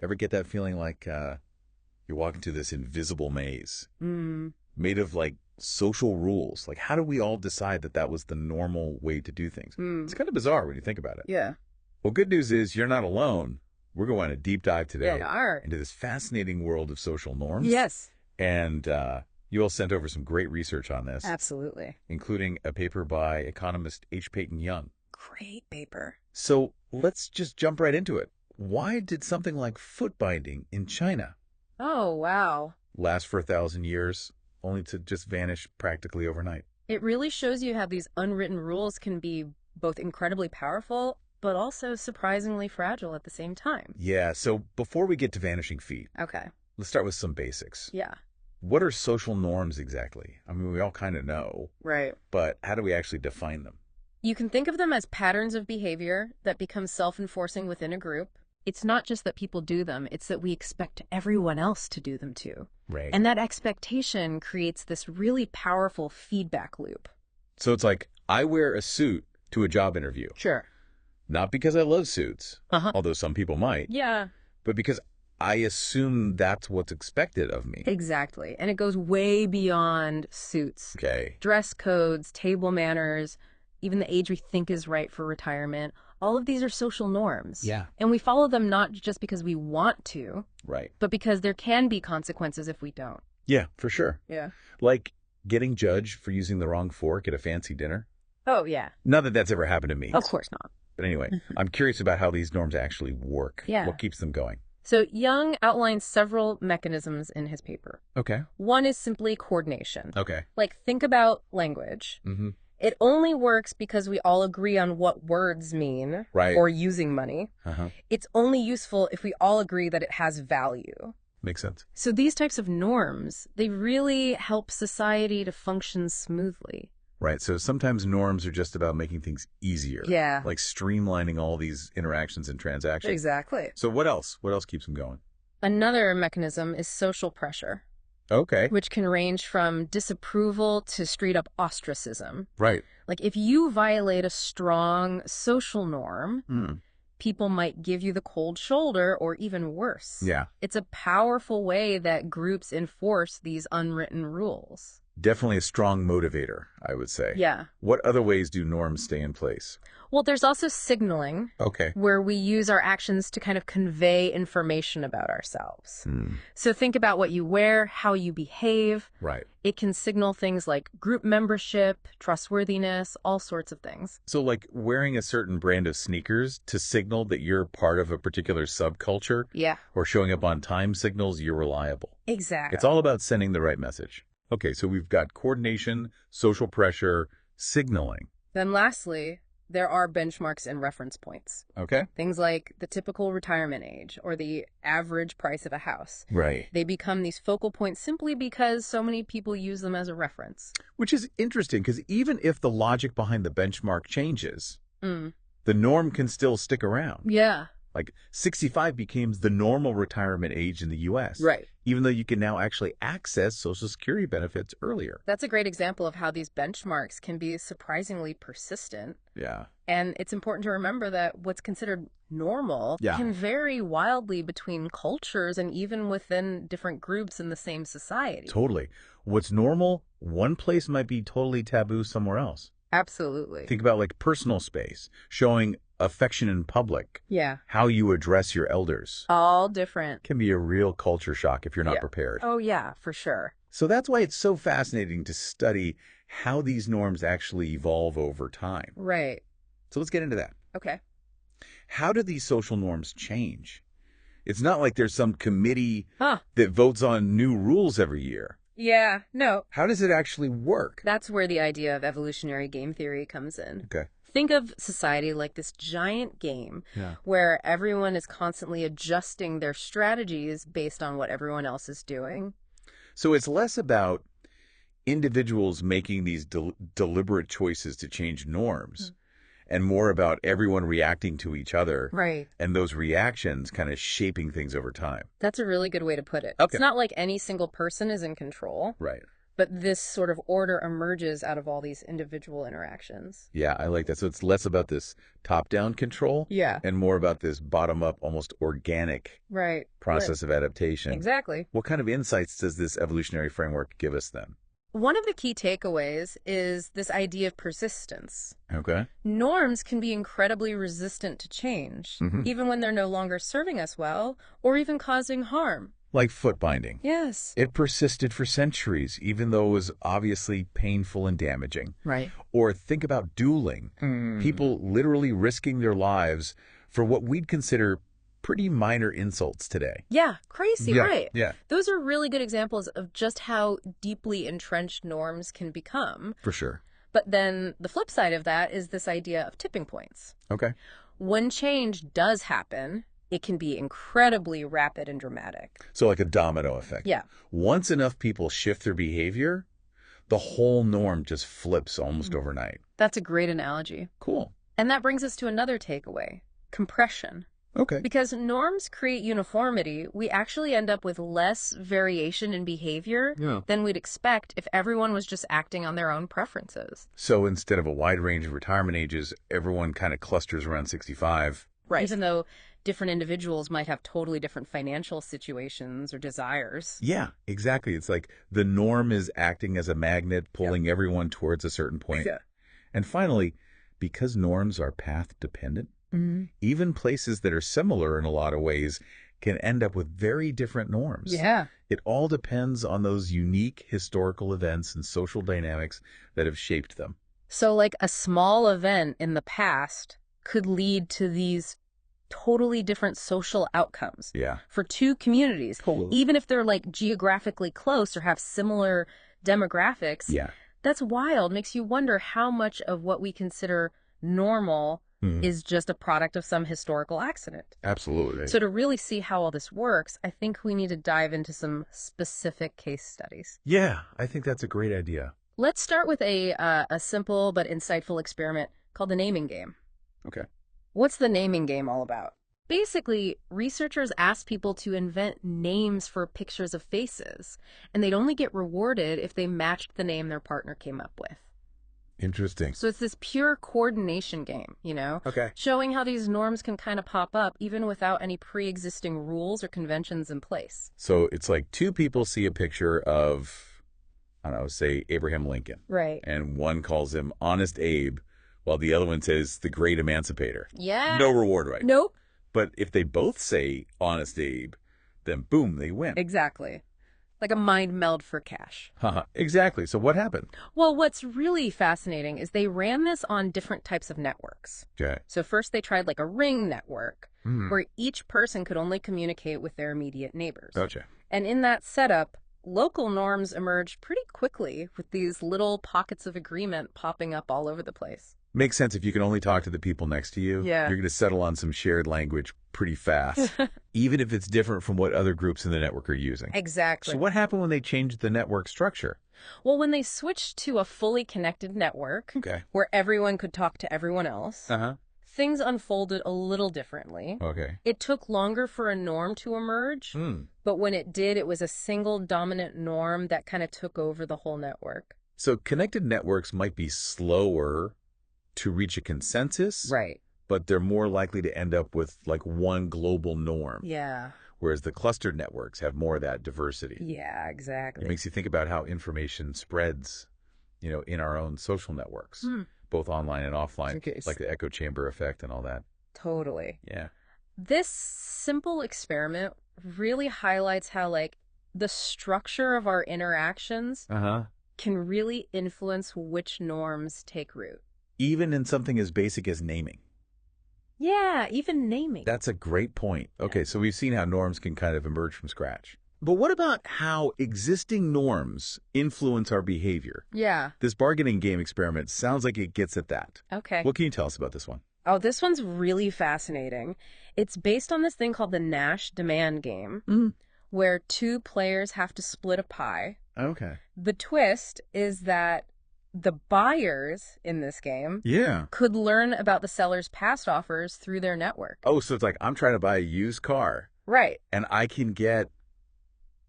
Ever get that feeling like you're walking through this invisible maze made of like social rules? Like, how do we all decide that that was the normal way to do things? It's kind of bizarre when you think about it. Yeah. Well, good news is you're not alone. We're going on a deep dive today Yeah, into this fascinating world of social norms. Yes. And you all sent over some great research on this. Absolutely. Including a paper by economist H. Peyton Young. Great paper. So let's just jump right into it. Why did something like foot binding in China Oh, wow. last for 1,000 years, only to just vanish practically overnight? It really shows you how these unwritten rules can be both incredibly powerful, but also surprisingly fragile at the same time. Yeah, so before we get to vanishing feet, Okay. let's start with some basics. Yeah. What are social norms exactly? I mean, we all kind of know, Right. but how do we actually define them? You can think of them as patterns of behavior that become self-enforcing within a group. It's not just that people do them, it's that we expect everyone else to do them too. Right. And that expectation creates this really powerful feedback loop. So it's like, I wear a suit to a job interview. Sure. Not because I love suits, although some people might, Yeah. but because I assume that's what's expected of me. Exactly. And it goes way beyond suits. Okay. Dress codes, table manners, even the age we think is right for retirement. All of these are social norms. Yeah. And we follow them not just because we want to, Right. but because there can be consequences if we don't. Yeah, for sure. Yeah. Like getting judged for using the wrong fork at a fancy dinner. Oh, yeah. Not that that's ever happened to me. Of course not. But anyway, I'm curious about how these norms actually work. Yeah. What keeps them going? So Young outlines several mechanisms in his paper. Okay. One is simply coordination. Okay. Like, think about language. Mm-hmm. It only works because we all agree on what words mean, Right. or using money. Uh-huh. It's only useful if we all agree that it has value. Makes sense. So these types of norms, they really help society to function smoothly. Right. So sometimes norms are just about making things easier. Yeah. Like streamlining all these interactions and transactions. Exactly. So what else? What else keeps them going? Another mechanism is social pressure, Okay. which can range from disapproval to straight up ostracism. Right. Like, if you violate a strong social norm, Mm. people might give you the cold shoulder, or even worse. Yeah. It's a powerful way that groups enforce these unwritten rules. Definitely a strong motivator, I would say. Yeah. What other ways do norms stay in place? Well, there's also signaling, Okay. where we use our actions to kind of convey information about ourselves. So think about what you wear, how you behave. Right. It can signal things like group membership, trustworthiness, all sorts of things. So like wearing a certain brand of sneakers to signal that you're part of a particular subculture, Yeah. or showing up on time signals you're reliable. Exactly. It's all about sending the right message. Okay, so we've got coordination, social pressure, signaling. Then lastly, there are benchmarks and reference points. Okay? Things like the typical retirement age or the average price of a house. Right. They become these focal points simply because so many people use them as a reference. Which is interesting because even if the logic behind the benchmark changes, Mm. the norm can still stick around. Yeah. Like 65 became the normal retirement age in the U.S. Right. Even though you can now actually access Social Security benefits earlier. That's a great example of how these benchmarks can be surprisingly persistent. Yeah. And it's important to remember that what's considered normal can vary wildly between cultures and even within different groups in the same society. Totally. What's normal, one place might be totally taboo somewhere else. Absolutely. Think about like personal space, showing affection in public, Yeah. how you address your elders. All different. Can be a real culture shock if you're not prepared. Oh, yeah, for sure. So that's why it's so fascinating to study how these norms actually evolve over time. Right. So let's get into that. Okay. How do these social norms change? It's not like there's some committee Huh. that votes on new rules every year. Yeah, no. How does it actually work? That's where the idea of evolutionary game theory comes in. Okay. Think of society like this giant game Yeah. where everyone is constantly adjusting their strategies based on what everyone else is doing. So it's less about individuals making these deliberate choices to change norms and more about everyone reacting to each other. Right. And those reactions kind of shaping things over time. That's a really good way to put it. Okay. It's not like any single person is in control. Right. But this sort of order emerges out of all these individual interactions. Yeah, I like that. So it's less about this top-down control and more about this bottom-up, almost organic process of adaptation. Exactly. What kind of insights does this evolutionary framework give us then? One of the key takeaways is this idea of persistence. Okay. Norms can be incredibly resistant to change, even when they're no longer serving us well or even causing harm. Like foot binding. Yes. It persisted for centuries, even though it was obviously painful and damaging. Right. Or think about dueling. People literally risking their lives for what we'd consider pretty minor insults today. Yeah, crazy, right? Yeah. Those are really good examples of just how deeply entrenched norms can become. For sure. But then the flip side of that is this idea of tipping points. Okay. When change does happen, it can be incredibly rapid and dramatic. So like a domino effect. Yeah. Once enough people shift their behavior, the whole norm just flips almost overnight. That's a great analogy. Cool. And that brings us to another takeaway, compression. Okay. Because norms create uniformity, we actually end up with less variation in behavior than we'd expect if everyone was just acting on their own preferences. So instead of a wide range of retirement ages, everyone kind of clusters around 65. Right. Even though different individuals might have totally different financial situations or desires. Yeah, exactly. It's like the norm is acting as a magnet, pulling everyone towards a certain point. Yeah. And finally, because norms are path dependent, even places that are similar in a lot of ways can end up with very different norms. Yeah. It all depends on those unique historical events and social dynamics that have shaped them. So like a small event in the past could lead to these totally different social outcomes for two communities, even if they're like geographically close or have similar demographics. Yeah. That's wild. Makes you wonder how much of what we consider normal is just a product of some historical accident. Absolutely. So to really see how all this works, I think we need to dive into some specific case studies. Yeah, I think that's a great idea. Let's start with a simple but insightful experiment called the naming game. Okay. What's the naming game all about? Basically, researchers asked people to invent names for pictures of faces, and they'd only get rewarded if they matched the name their partner came up with. Interesting. So it's this pure coordination game, you know? Okay. Showing how these norms can kind of pop up even without any pre-existing rules or conventions in place. So it's like two people see a picture of, I don't know, say Abraham Lincoln. Right. And one calls him Honest Abe, while the other one says the Great Emancipator. Yeah. No reward, right? Nope. But if they both say Honest Abe, then boom, they win. Exactly. Like a mind meld for cash. Exactly. So what happened? Well, what's really fascinating is they ran this on different types of networks. Okay. So first they tried like a ring network where each person could only communicate with their immediate neighbors. Gotcha. And in that setup, local norms emerged pretty quickly with these little pockets of agreement popping up all over the place. Makes sense. If you can only talk to the people next to you, you're going to settle on some shared language pretty fast, even if it's different from what other groups in the network are using. Exactly. So what happened when they changed the network structure? Well, when they switched to a fully connected network where everyone could talk to everyone else, things unfolded a little differently. Okay. It took longer for a norm to emerge, but when it did, it was a single dominant norm that kind of took over the whole network. So connected networks might be slower to reach a consensus, right? But they're more likely to end up with like one global norm. Yeah. Whereas the clustered networks have more of that diversity. Yeah, exactly. It makes you think about how information spreads, you know, in our own social networks, both online and offline, like the echo chamber effect and all that. Totally. Yeah. This simple experiment really highlights how like the structure of our interactions can really influence which norms take root. Even in something as basic as naming. Yeah, even naming. That's a great point. Okay, so we've seen how norms can kind of emerge from scratch. But what about how existing norms influence our behavior? Yeah. This bargaining game experiment sounds like it gets at that. Okay. What can you tell us about this one? Oh, this one's really fascinating. It's based on this thing called the Nash demand game, where two players have to split a pie. Okay. The twist is that the buyers in this game could learn about the seller's past offers through their network. Oh, so it's like I'm trying to buy a used car. Right. And I can get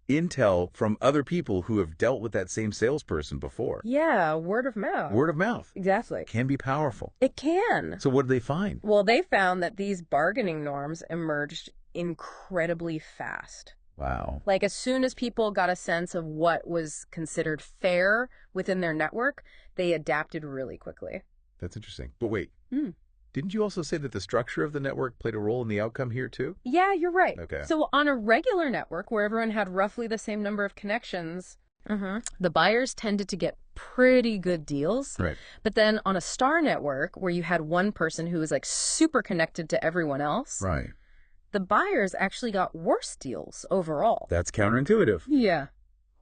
intel from other people who have dealt with that same salesperson before. Yeah, word of mouth. Word of mouth. Exactly. Can be powerful. It can. So what did they find? Well, they found that these bargaining norms emerged incredibly fast. Wow. Like, as soon as people got a sense of what was considered fair within their network, they adapted really quickly. That's interesting. But wait, didn't you also say that the structure of the network played a role in the outcome here too? Yeah, you're right. Okay. So on a regular network where everyone had roughly the same number of connections, the buyers tended to get pretty good deals. Right. But then on a star network where you had one person who was like super connected to everyone else, Right. the buyers actually got worse deals overall. That's counterintuitive. Yeah.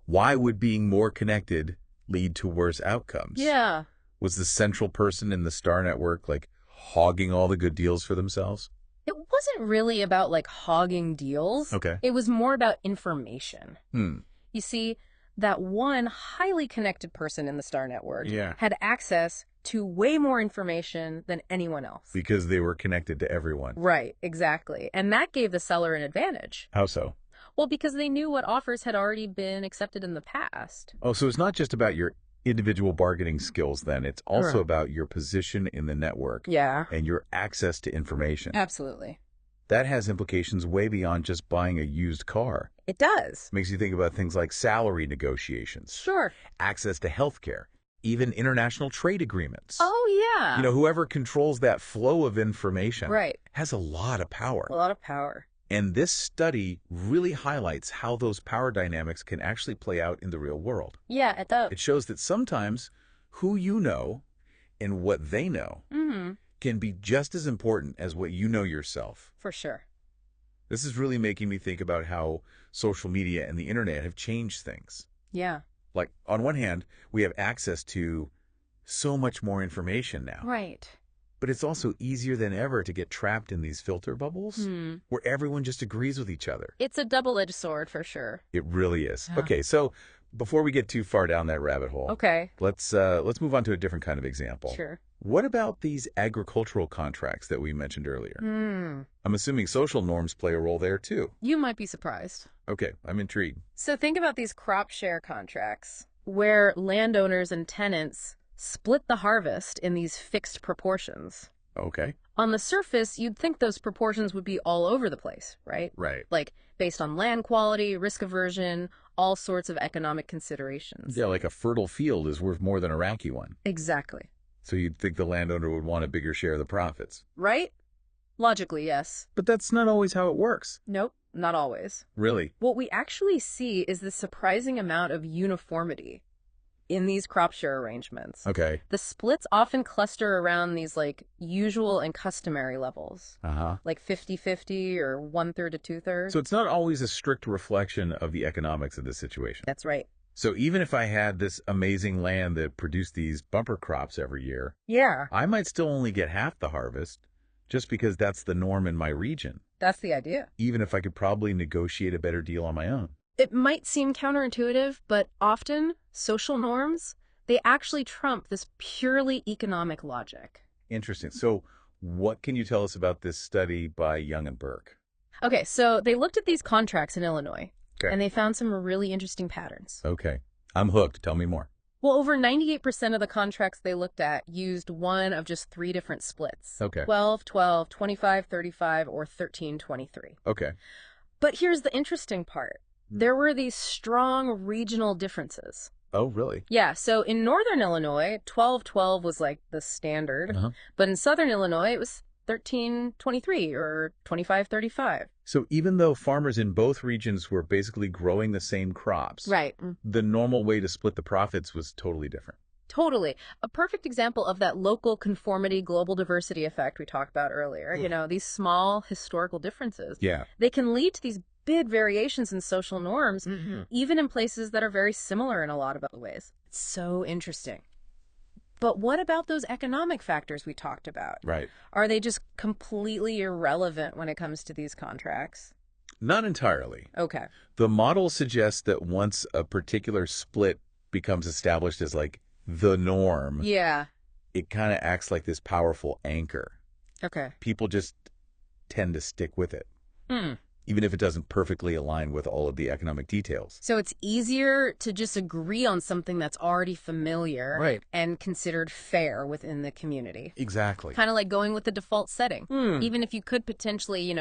Why would being more connected lead to worse outcomes? Yeah. Was the central person in the star network like hogging all the good deals for themselves? It wasn't really about like hogging deals. Okay. It was more about information. You see, that one highly connected person in the star network had access to way more information than anyone else. Because they were connected to everyone. Right, exactly. And that gave the seller an advantage. How so? Well, because they knew what offers had already been accepted in the past. Oh, so it's not just about your individual bargaining skills then. It's also about your position in the network. Yeah. And your access to information. Absolutely. That has implications way beyond just buying a used car. It does. Makes you think about things like salary negotiations. Sure. Access to health care. Even international trade agreements. Oh, yeah. You know, whoever controls that flow of information has a lot of power. A lot of power. And this study really highlights how those power dynamics can actually play out in the real world. Yeah, it does. It shows that sometimes who you know and what they know can be just as important as what you know yourself. For sure. This is really making me think about how social media and the internet have changed things. Yeah. Like, on one hand, we have access to so much more information now. Right. But it's also easier than ever to get trapped in these filter bubbles where everyone just agrees with each other. It's a double-edged sword for sure. It really is. Okay, so before we get too far down that rabbit hole, let's move on to a different kind of example. Sure. What about these agricultural contracts that we mentioned earlier? I'm assuming social norms play a role there too. You might be surprised. Okay, I'm intrigued. So think about these crop share contracts where landowners and tenants split the harvest in these fixed proportions. Okay. On the surface, you'd think those proportions would be all over the place, right? Right. Like based on land quality, risk aversion, all sorts of economic considerations. Yeah, like a fertile field is worth more than a rocky one. Exactly. So you'd think the landowner would want a bigger share of the profits. Right? Logically, yes. But that's not always how it works. Nope, not always. Really? What we actually see is the surprising amount of uniformity in these crop share arrangements. Okay. The splits often cluster around these like usual and customary levels. Like 50-50 or 1/3 to 2/3. So it's not always a strict reflection of the economics of the situation. That's right. So even if I had this amazing land that produced these bumper crops every year, I might still only get half the harvest just because that's the norm in my region. That's the idea. Even if I could probably negotiate a better deal on my own. It might seem counterintuitive, but often social norms, they actually trump this purely economic logic. Interesting. So what can you tell us about this study by Young and Burke? Okay, so they looked at these contracts in Illinois, and they found some really interesting patterns. Okay. I'm hooked. Tell me more. Well, over 98% of the contracts they looked at used one of just 3 different splits. Okay. 12-12, 25-35, or 13-23. Okay. But here's the interesting part. There were these strong regional differences. Oh, really? Yeah, so in northern Illinois, 12-12 was like the standard, but in southern Illinois, it was 13-23 or 25-35. So even though farmers in both regions were basically growing the same crops, the normal way to split the profits was totally different. Totally. A perfect example of that local conformity, global diversity effect we talked about earlier. You know, these small historical differences. Yeah. They can lead to these big variations in social norms, even in places that are very similar in a lot of other ways. It's so interesting. But what about those economic factors we talked about? Right. Are they just completely irrelevant when it comes to these contracts? Not entirely. Okay. The model suggests that once a particular split becomes established as like the norm, it kind of acts like this powerful anchor. Okay. People just tend to stick with it. even if it doesn't perfectly align with all of the economic details. So it's easier to just agree on something that's already familiar and considered fair within the community. Exactly. Kind of like going with the default setting. Even if you could potentially,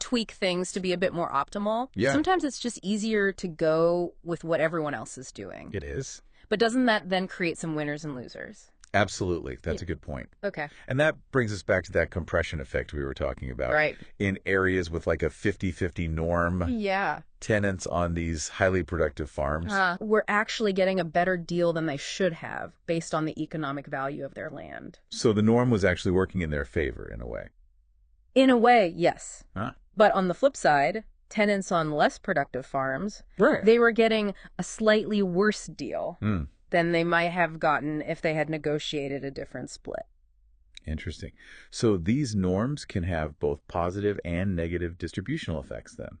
tweak things to be a bit more optimal. Sometimes it's just easier to go with what everyone else is doing. It is. But doesn't that then create some winners and losers? Absolutely. That's a good point. Okay. And that brings us back to that compression effect we were talking about. Right. In areas with like a 50-50 norm. Yeah. Tenants on these highly productive farms. We're actually getting a better deal than they should have based on the economic value of their land. So the norm was actually working in their favor in a way. In a way, yes. But on the flip side, tenants on less productive farms, they were getting a slightly worse deal than they might have gotten if they had negotiated a different split. Interesting. So these norms can have both positive and negative distributional effects then?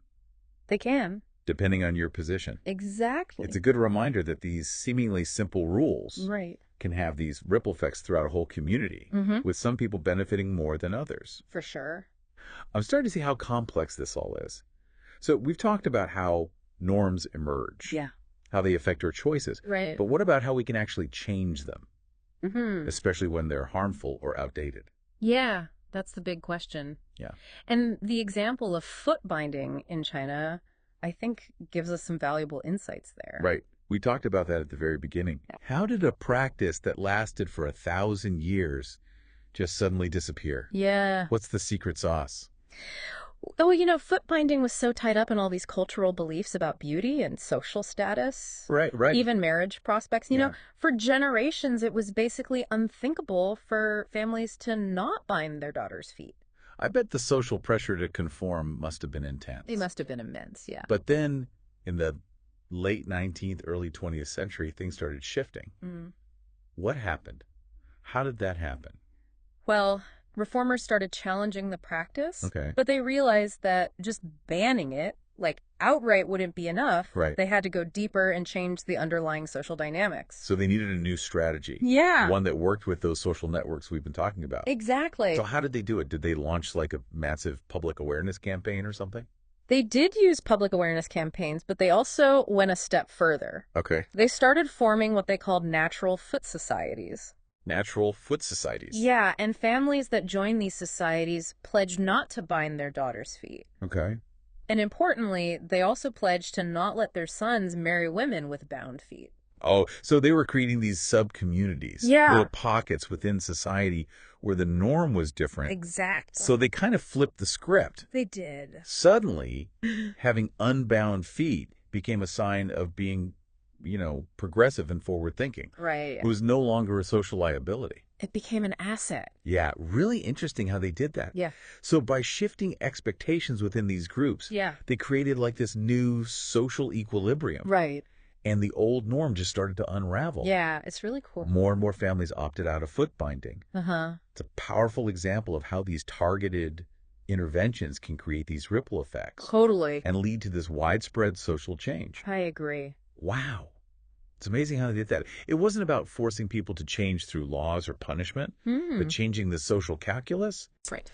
They can. Depending on your position. Exactly. It's a good reminder that these seemingly simple rules can have these ripple effects throughout a whole community, with some people benefiting more than others. For sure. I'm starting to see how complex this all is. So we've talked about how norms emerge. Yeah. How they affect our choices. Right. But what about how we can actually change them? Especially when they're harmful or outdated. Yeah, that's the big question. Yeah. And the example of foot binding in China, I think, gives us some valuable insights there. Right. We talked about that at the very beginning. Yeah. How did a practice that lasted for 1,000 years just suddenly disappear? Yeah. What's the secret sauce? Oh, foot binding was so tied up in all these cultural beliefs about beauty and social status. Right. Even marriage prospects. You know, for generations, it was basically unthinkable for families to not bind their daughters' feet. I bet the social pressure to conform must have been intense. It must have been immense, yeah. But then, in the late 19th, early 20th century, things started shifting. What happened? How did that happen? Well, reformers started challenging the practice, okay. But they realized that just banning it, like outright, wouldn't be enough. Right. They had to go deeper and change the underlying social dynamics. So they needed a new strategy. Yeah. One that worked with those social networks we've been talking about. Exactly. So how did they do it? Did they launch like a massive public awareness campaign or something? They did use public awareness campaigns, but they also went a step further. Okay. They started forming what they called natural foot societies. Natural foot societies. Yeah, and families that joined these societies pledged not to bind their daughters' feet. Okay. And importantly, they also pledged to not let their sons marry women with bound feet. Oh, so they were creating these sub-communities. Yeah. Little pockets within society where the norm was different. Exactly. So they kind of flipped the script. They did. Suddenly, having unbound feet became a sign of being, progressive and forward-thinking. Right. It was no longer a social liability. It became an asset. Yeah, really interesting how they did that. Yeah. So by shifting expectations within these groups, they created like this new social equilibrium. Right. And the old norm just started to unravel. Yeah, it's really cool. More and more families opted out of foot binding. Uh-huh. It's a powerful example of how these targeted interventions can create these ripple effects. Totally. And lead to this widespread social change. I agree. Wow. It's amazing how they did that. It wasn't about forcing people to change through laws or punishment, but changing the social calculus. Right.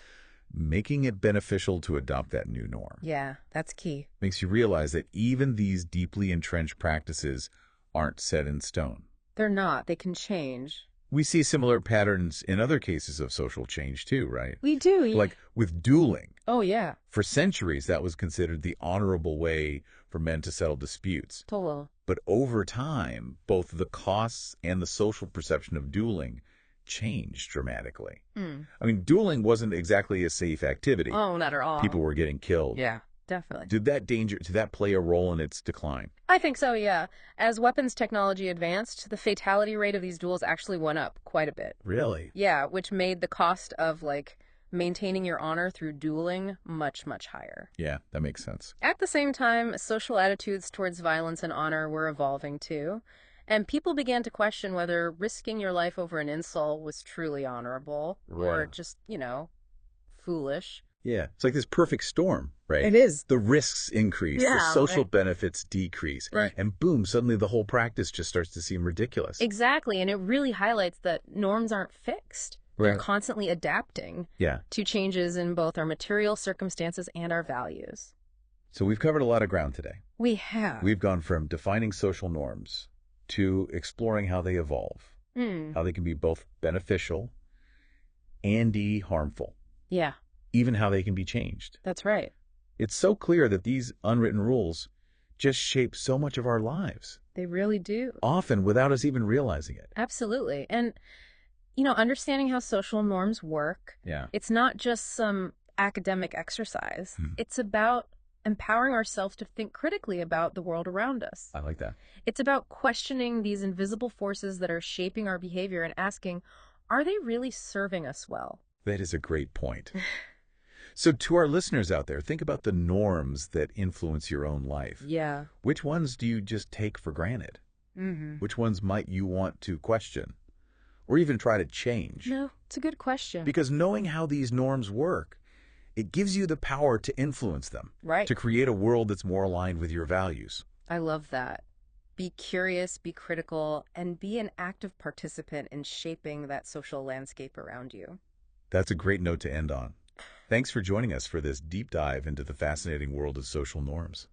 Making it beneficial to adopt that new norm. Yeah, that's key. Makes you realize that even these deeply entrenched practices aren't set in stone. They're not. They can change. We see similar patterns in other cases of social change too, right? We do. Yeah. Like with dueling. Oh, yeah. For centuries, that was considered the honorable way for men to settle disputes. Totally. But over time, both the costs and the social perception of dueling changed dramatically. I mean, dueling wasn't exactly a safe activity. Oh, not at all. People were getting killed. Yeah, definitely. Did that play a role in its decline? I think so, yeah. As weapons technology advanced, the fatality rate of these duels actually went up quite a bit. Really? Yeah, which made the cost of, maintaining your honor through dueling much, much higher. Yeah, that makes sense. At the same time, social attitudes towards violence and honor were evolving too. And people began to question whether risking your life over an insult was truly honorable or just, foolish. Yeah, it's like this perfect storm, right? It is. The risks increase, the social benefits decrease, and boom, suddenly the whole practice just starts to seem ridiculous. Exactly, and it really highlights that norms aren't fixed. They're constantly adapting to changes in both our material circumstances and our values. So we've covered a lot of ground today. We have. We've gone from defining social norms to exploring how they evolve, how they can be both beneficial and harmful. Yeah. Even how they can be changed. That's right. It's so clear that these unwritten rules just shape so much of our lives. They really do. Often without us even realizing it. Absolutely. And, understanding how social norms work, it's not just some academic exercise. It's about empowering ourselves to think critically about the world around us. I like that. It's about questioning these invisible forces that are shaping our behavior and asking, are they really serving us well? That is a great point. So to our listeners out there, think about the norms that influence your own life. Yeah. Which ones do you just take for granted? Which ones might you want to question or even try to change? No, it's a good question. Because knowing how these norms work, it gives you the power to influence them. Right. To create a world that's more aligned with your values. I love that. Be curious, be critical, and be an active participant in shaping that social landscape around you. That's a great note to end on. Thanks for joining us for this deep dive into the fascinating world of social norms.